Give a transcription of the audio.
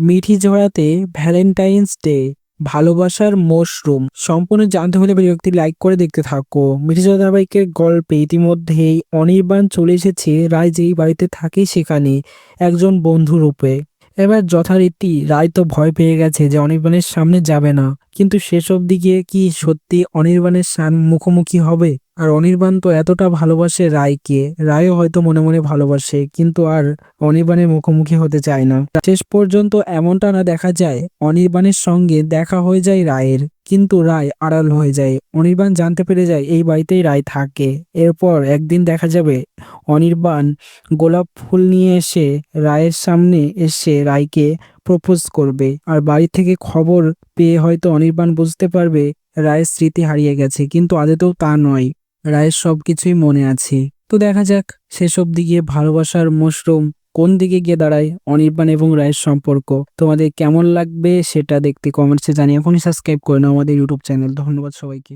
মিঠি জড়াতে Valentine's day, ভালোবাসার mushroom. সম্পূর্ণ জানতে হলে ভিডিওটি লাইক করে দেখতে থাকো। মিঠি জড়া ধারাবাহিকের গল্পে ইতিমধ্যেই অনির্বাণ চলে এসেছে রায় যেই বাড়িতে থাকে সেখানে একজন বন্ধু রূপে। এবার যথারীতি রায় তো ভয় পেয়ে গেছে যে অনির্বাণের সামনে যাবে না, কিন্তু সেসব দিকে কি সত্যি অনির্বাণের মুখোমুখি হবে? আর অনির্বাণ তো এতটা ভালোবাসে রায়কে, রায়ও হয়তো মনে মনে ভালোবাসে, কিন্তু আর অনির্বাণের মুখোমুখি হতে চায় না। শেষ পর্যন্ত এমনটা না দেখা যায় অনির্বাণের সঙ্গে দেখা হয়ে যায় রায়ের, কিন্তু রায় আড়াল হয়ে যায়। অনির্বাণ জানতে পেরে যায় এই বাড়িতেই রায় থাকে। এরপর একদিন দেখা যাবে অনির্বাণ গোলাপ ফুল নিয়ে এসে রায়ের সামনে এসে রায়কে প্রপোজ করবে। আর বাড়ি থেকে খবর পেয়ে হয়তো অনির্বাণ বুঝতে পারবে রায়ের স্মৃতি হারিয়ে গেছে, কিন্তু আদতেও তা নয়, রায়ের সবকিছুই মনে আছে। তো দেখা যাক সেসব দিকে ভালোবাসার মশরুম কোন দিকে গিয়ে দাঁড়ায় অনির্বাণ এবং রায়ের সম্পর্ক। তোমাদের কেমন লাগবে সেটা দেখতে কমেন্টসে জানিয়ে এখনই সাবস্ক্রাইব করে নাও আমাদের ইউটিউব চ্যানেল। ধন্যবাদ সবাইকে।